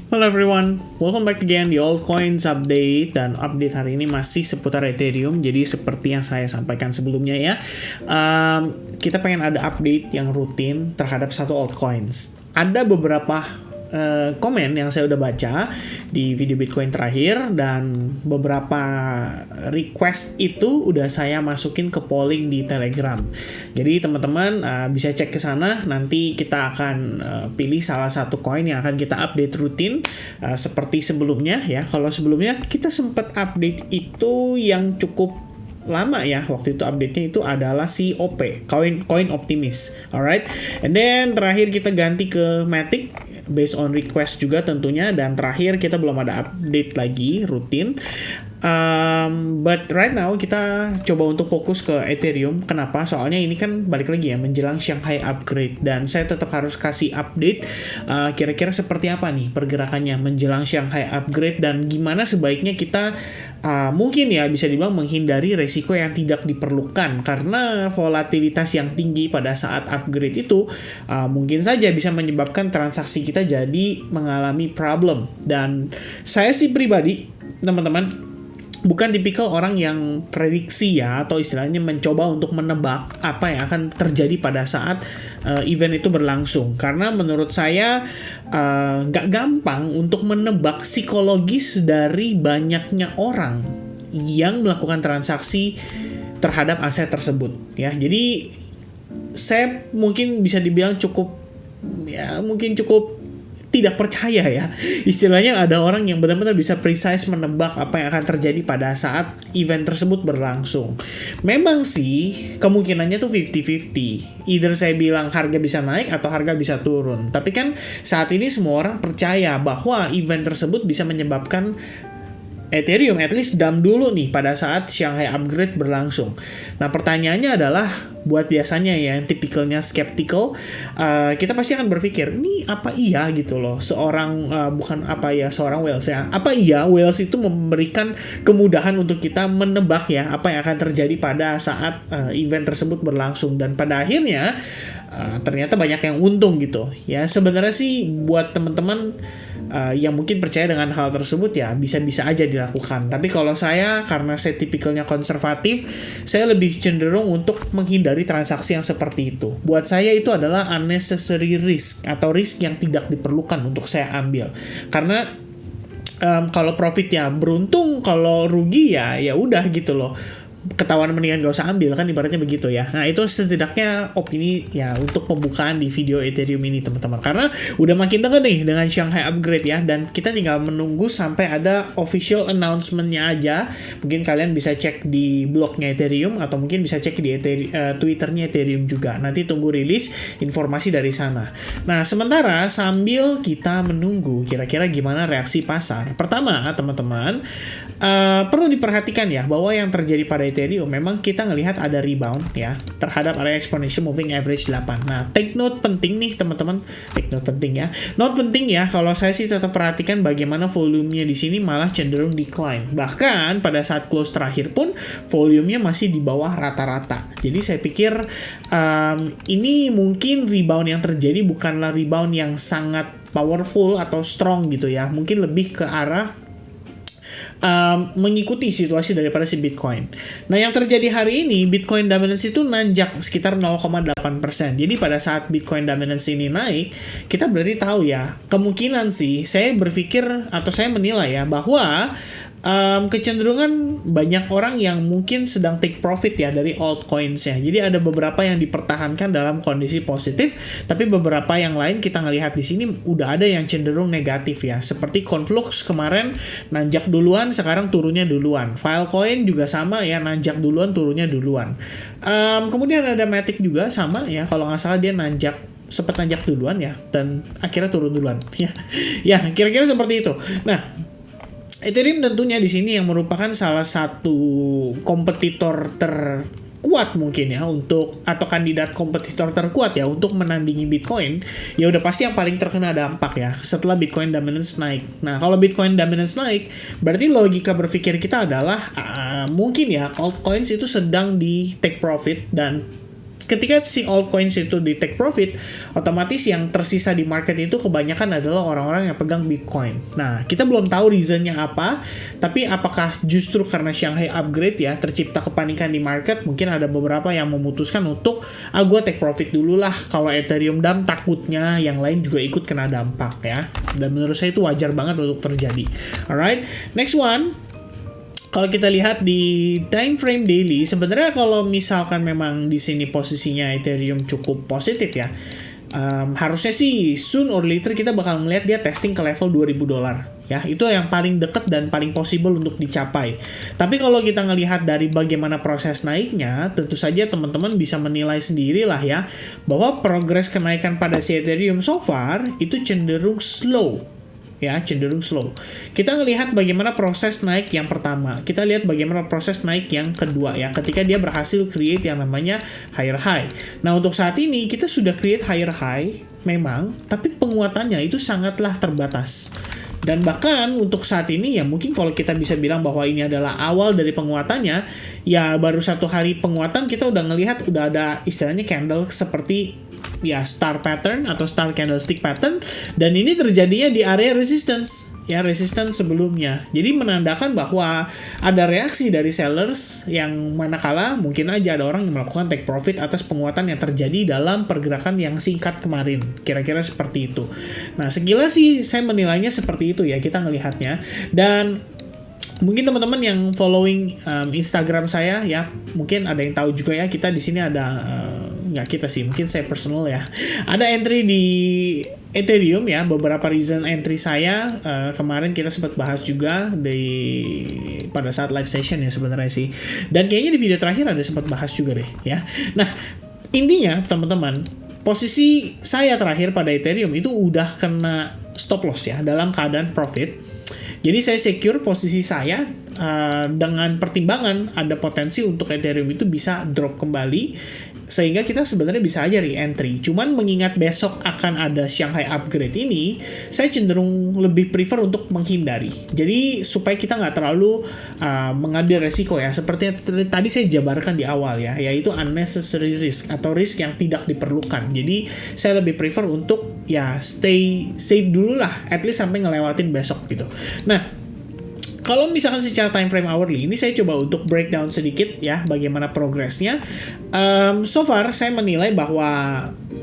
Hello everyone, welcome back again di Altcoins Update. Dan update hari ini masih seputar Ethereum. Jadi seperti yang saya sampaikan sebelumnya ya, kita pengen ada update yang rutin terhadap satu altcoins. Ada beberapa komen yang saya udah baca di video Bitcoin terakhir, dan beberapa request itu udah saya masukin ke polling di Telegram. Jadi teman-teman bisa cek ke sana. Nanti kita akan pilih salah satu coin yang akan kita update rutin seperti sebelumnya ya. Kalau sebelumnya kita sempat update itu yang cukup lama ya, waktu itu update-nya itu adalah si OP, Coin Optimist. Alright, and then terakhir kita ganti ke Matic based on request juga tentunya, dan terakhir kita belum ada update lagi rutin. But right now kita coba untuk fokus ke Ethereum. Kenapa? Soalnya ini kan balik lagi ya, menjelang Shanghai upgrade, dan saya tetap harus kasih update kira-kira seperti apa nih pergerakannya menjelang Shanghai upgrade, dan gimana sebaiknya kita mungkin ya bisa dibilang menghindari resiko yang tidak diperlukan, karena volatilitas yang tinggi pada saat upgrade itu mungkin saja bisa menyebabkan transaksi kita jadi mengalami problem. Dan saya sih pribadi, teman-teman, bukan tipikal orang yang prediksi ya, atau istilahnya mencoba untuk menebak apa yang akan terjadi pada saat event itu berlangsung. Karena menurut saya nggak gampang untuk menebak psikologis dari banyaknya orang yang melakukan transaksi terhadap aset tersebut ya. Jadi saya mungkin bisa dibilang cukup tidak percaya ya, istilahnya ada orang yang benar-benar bisa precise menebak apa yang akan terjadi pada saat event tersebut berlangsung. Memang sih kemungkinannya tuh 50-50, either saya bilang harga bisa naik atau harga bisa turun. Tapi kan saat ini semua orang percaya bahwa event tersebut bisa menyebabkan Ethereum at least dump dulu nih pada saat Shanghai upgrade berlangsung. Nah pertanyaannya adalah, buat biasanya ya yang tipikalnya skeptical, kita pasti akan berpikir, ini apa iya gitu loh, seorang whales ya, apa iya whales itu memberikan kemudahan untuk kita menebak ya apa yang akan terjadi pada saat event tersebut berlangsung, dan pada akhirnya ternyata banyak yang untung gitu ya. Sebenarnya sih buat teman-teman yang mungkin percaya dengan hal tersebut ya bisa-bisa aja dilakukan. Tapi kalau saya, karena saya tipikalnya konservatif, saya lebih cenderung untuk menghindari transaksi yang seperti itu. Buat saya itu adalah unnecessary risk, atau risk yang tidak diperlukan untuk saya ambil. Karena kalau profitnya beruntung, kalau rugi ya udah gitu loh, ketahuan mendingan gak usah ambil kan, ibaratnya begitu ya. Nah itu setidaknya opini ya untuk pembukaan di video Ethereum ini teman-teman, karena udah makin dekat nih dengan Shanghai upgrade ya, dan kita tinggal menunggu sampai ada official announcement-nya aja. Mungkin kalian bisa cek di blognya Ethereum, atau mungkin bisa cek di Twitternya Ethereum juga. Nanti tunggu rilis informasi dari sana. Nah sementara sambil kita menunggu kira-kira gimana reaksi pasar, pertama teman-teman perlu diperhatikan ya bahwa yang terjadi pada Ethereum memang kita ngelihat ada rebound ya terhadap area exponential moving average 8. Nah, take note penting nih teman-teman. Take note penting ya. Note penting ya, kalau saya sih tetap perhatikan bagaimana volumenya di sini malah cenderung decline. Bahkan pada saat close terakhir pun volumenya masih di bawah rata-rata. Jadi saya pikir ini mungkin rebound yang terjadi bukanlah rebound yang sangat powerful atau strong gitu ya. Mungkin lebih ke arah mengikuti situasi daripada si Bitcoin. Nah yang terjadi hari ini, Bitcoin dominance itu nanjak sekitar 0,8%. Jadi pada saat Bitcoin dominance ini naik, kita berarti tahu ya, kemungkinan sih saya berpikir atau saya menilai ya bahwa kecenderungan banyak orang yang mungkin sedang take profit ya dari altcoins-nya. Jadi ada beberapa yang dipertahankan dalam kondisi positif, tapi beberapa yang lain kita ngelihat di sini udah ada yang cenderung negatif ya. Seperti Conflux kemarin nanjak duluan, sekarang turunnya duluan. Filecoin juga sama ya, nanjak duluan, turunnya duluan. Kemudian ada Matic juga sama ya, kalau nggak salah dia sempat nanjak duluan ya, dan akhirnya turun duluan ya. Ya kira-kira seperti itu. Nah Ethereum tentunya di sini yang merupakan salah satu kompetitor terkuat mungkin ya atau kandidat kompetitor terkuat ya untuk menandingi Bitcoin. Ya udah pasti yang paling terkena dampak ya setelah Bitcoin dominance naik. Nah kalau Bitcoin dominance naik, berarti logika berpikir kita adalah mungkin ya altcoins itu sedang di take profit, dan ketika si altcoins itu di take profit, otomatis yang tersisa di market itu kebanyakan adalah orang-orang yang pegang Bitcoin. Nah, kita belum tahu reasonnya apa, tapi apakah justru karena Shanghai upgrade ya, tercipta kepanikan di market, mungkin ada beberapa yang memutuskan untuk, gue take profit dulu lah, kalau Ethereum down takutnya yang lain juga ikut kena dampak ya. Dan menurut saya itu wajar banget untuk terjadi. Alright, next one. Kalau kita lihat di time frame daily, sebenarnya kalau misalkan memang di sini posisinya Ethereum cukup positif ya, harusnya sih soon or later kita bakal ngeliat dia testing ke level $2.000 ya. Itu yang paling deket dan paling possible untuk dicapai. Tapi kalau kita ngelihat dari bagaimana proses naiknya, tentu saja teman-teman bisa menilai sendiri lah ya, bahwa progres kenaikan pada si Ethereum so far itu cenderung slow. Ya, cenderung slow. Kita ngelihat bagaimana proses naik yang pertama. Kita lihat bagaimana proses naik yang kedua ya, ketika dia berhasil create yang namanya higher high. Nah, untuk saat ini kita sudah create higher high memang, tapi penguatannya itu sangatlah terbatas. Dan bahkan untuk saat ini ya mungkin kalau kita bisa bilang bahwa ini adalah awal dari penguatannya, ya baru 1 hari penguatan kita udah ngelihat udah ada istilahnya candle seperti ya star pattern atau star candlestick pattern, dan ini terjadinya di area resistance ya, resistance sebelumnya. Jadi menandakan bahwa ada reaksi dari sellers yang manakala mungkin aja ada orang yang melakukan take profit atas penguatan yang terjadi dalam pergerakan yang singkat kemarin. Kira-kira seperti itu. Nah, sekilas sih saya menilainya seperti itu ya, kita ngelihatnya. Dan mungkin teman-teman yang following Instagram saya ya, mungkin ada yang tahu juga ya, kita di sini ada nggak kita sih, mungkin saya personal ya, ada entry di Ethereum ya, beberapa reason entry saya kemarin kita sempat bahas juga pada saat live session ya sebenarnya sih, dan kayaknya di video terakhir ada sempat bahas juga deh ya. Nah, intinya teman-teman, posisi saya terakhir pada Ethereum itu udah kena stop loss ya, dalam keadaan profit. Jadi saya secure posisi saya dengan pertimbangan ada potensi untuk Ethereum itu bisa drop kembali, sehingga kita sebenarnya bisa aja re-entry. Cuman mengingat besok akan ada Shanghai upgrade ini, saya cenderung lebih prefer untuk menghindari. Jadi supaya kita nggak terlalu mengambil resiko ya, seperti tadi saya jabarkan di awal ya, yaitu unnecessary risk atau risk yang tidak diperlukan. Jadi saya lebih prefer untuk ya stay safe dulu lah, at least sampai ngelewatin besok gitu. Nah, kalau misalkan secara time frame hourly, ini saya coba untuk breakdown sedikit ya bagaimana progresnya. So far saya menilai bahwa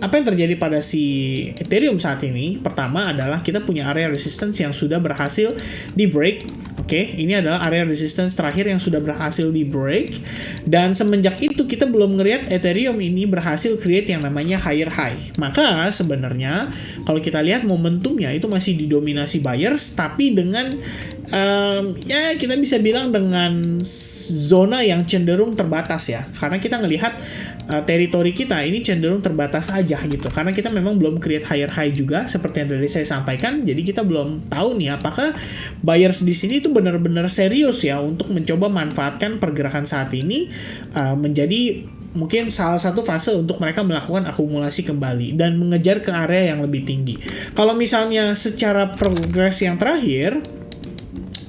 apa yang terjadi pada si Ethereum saat ini, pertama adalah kita punya area resistance yang sudah berhasil di break. Oke, ini adalah area resistance terakhir yang sudah berhasil di break, dan semenjak itu kita belum ngelihat Ethereum ini berhasil create yang namanya higher high. Maka sebenarnya kalau kita lihat momentumnya itu masih didominasi buyers, tapi dengan ya kita bisa bilang dengan zona yang cenderung terbatas ya, karena kita ngelihat teritori kita ini cenderung terbatas aja gitu, karena kita memang belum create higher high juga seperti yang tadi saya sampaikan. Jadi kita belum tahu nih apakah buyers di sini itu benar-benar serius ya untuk mencoba manfaatkan pergerakan saat ini menjadi mungkin salah satu fase untuk mereka melakukan akumulasi kembali dan mengejar ke area yang lebih tinggi. Kalau misalnya secara progres yang terakhir,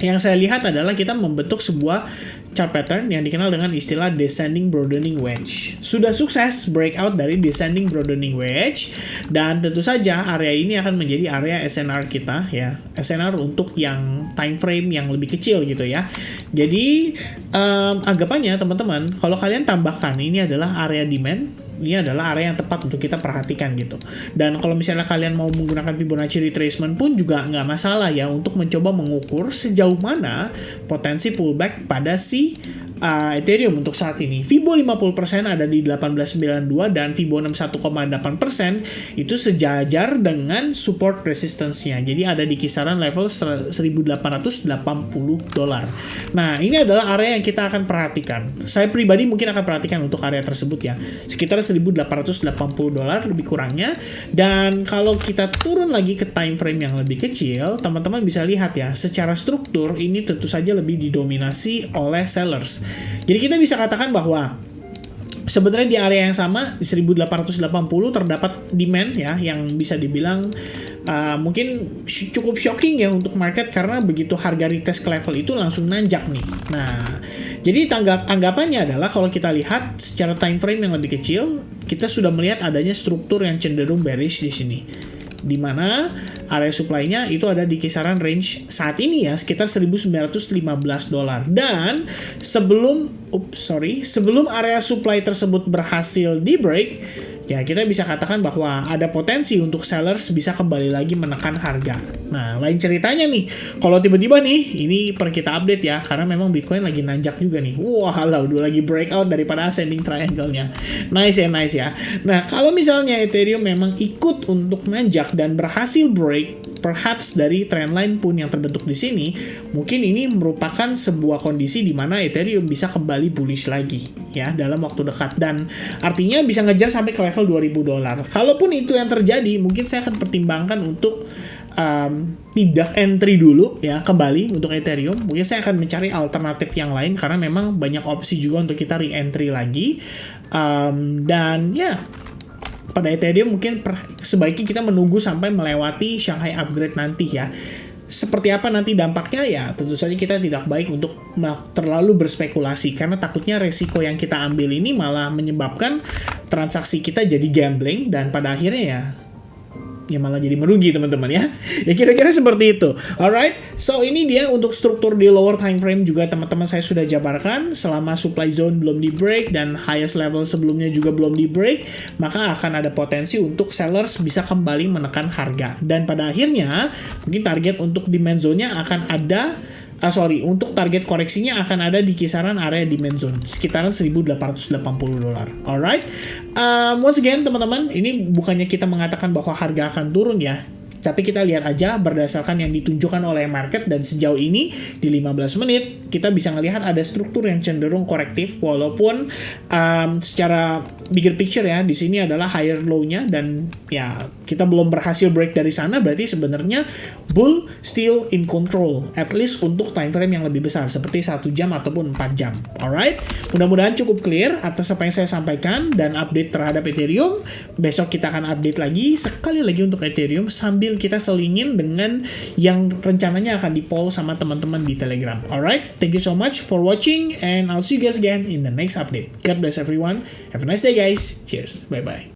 yang saya lihat adalah kita membentuk sebuah chart pattern yang dikenal dengan istilah descending broadening wedge. Sudah sukses breakout dari descending broadening wedge, dan tentu saja area ini akan menjadi area SNR kita ya, SNR untuk yang time frame yang lebih kecil gitu ya. Jadi anggapannya teman-teman, kalau kalian tambahkan ini adalah area demand, ini adalah area yang tepat untuk kita perhatikan gitu. Dan kalau misalnya kalian mau menggunakan Fibonacci retracement pun juga nggak masalah ya, untuk mencoba mengukur sejauh mana potensi pullback pada si Ethereum untuk saat ini. Fibo 50% ada di 1892 dan Fibo 61,8% itu sejajar dengan support resistance-nya. Jadi ada di kisaran level $1.880. Nah, ini adalah area yang kita akan perhatikan. Saya pribadi mungkin akan perhatikan untuk area tersebut ya. Sekitar $1.880 lebih kurangnya. Dan kalau kita turun lagi ke time frame yang lebih kecil, teman-teman bisa lihat ya, secara struktur ini tentu saja lebih didominasi oleh sellers. Jadi kita bisa katakan bahwa sebenarnya di area yang sama di 1880 terdapat demand ya, yang bisa dibilang mungkin cukup shocking ya untuk market, karena begitu harga retest ke level itu langsung nanjak nih. Nah, Jadi anggapannya adalah kalau kita lihat secara time frame yang lebih kecil, kita sudah melihat adanya struktur yang cenderung bearish di sini. Di mana area supply-nya itu ada di kisaran range saat ini ya sekitar $1.915. Dan sebelum area supply tersebut berhasil di break, ya kita bisa katakan bahwa ada potensi untuk sellers bisa kembali lagi menekan harga. Nah, lain ceritanya nih, kalau tiba-tiba nih, ini per kita update ya, karena memang Bitcoin lagi nanjak juga nih. Wah, udah lagi breakout daripada ascending triangle-nya. Nice ya. Nah, kalau misalnya Ethereum memang ikut untuk nanjak dan berhasil break, perhaps dari trendline pun yang terbentuk di sini, mungkin ini merupakan sebuah kondisi di mana Ethereum bisa kembali bullish lagi ya dalam waktu dekat, dan artinya bisa ngejar sampai ke level $2.000. Kalaupun itu yang terjadi, mungkin saya akan pertimbangkan untuk tidak entry dulu ya kembali untuk Ethereum. Mungkin saya akan mencari alternatif yang lain karena memang banyak opsi juga untuk kita re-entry lagi. Dan ya pada Ethereum mungkin sebaiknya kita menunggu sampai melewati Shanghai Upgrade nanti ya. Seperti apa nanti dampaknya ya tentu saja kita tidak baik untuk terlalu berspekulasi karena takutnya resiko yang kita ambil ini malah menyebabkan transaksi kita jadi gambling dan pada akhirnya ya malah jadi merugi teman-teman ya. Ya kira-kira seperti itu. Alright, so ini dia untuk struktur di lower time frame juga teman-teman saya sudah jabarkan. Selama supply zone belum di break dan highest level sebelumnya juga belum di break, maka akan ada potensi untuk sellers bisa kembali menekan harga. Dan pada akhirnya mungkin target untuk demand zone-nya akan ada untuk target koreksinya akan ada di kisaran area demand zone sekitaran $1.880. Alright, once again teman-teman, ini bukannya kita mengatakan bahwa harga akan turun ya, tapi kita lihat aja berdasarkan yang ditunjukkan oleh market dan sejauh ini di 15 menit kita bisa melihat ada struktur yang cenderung korektif walaupun secara bigger picture ya di sini adalah higher low-nya dan ya kita belum berhasil break dari sana, berarti sebenarnya bull still in control at least untuk time frame yang lebih besar seperti 1 jam ataupun 4 jam. Alright, mudah-mudahan cukup clear atas apa yang saya sampaikan dan update terhadap Ethereum. Besok kita akan update lagi sekali lagi untuk Ethereum sambil kita selingin dengan yang rencananya akan di-poll sama teman-teman di Telegram. Alright, thank you so much for watching and I'll see you guys again in the next update. God bless everyone. Have a nice day guys. Cheers. Bye-bye.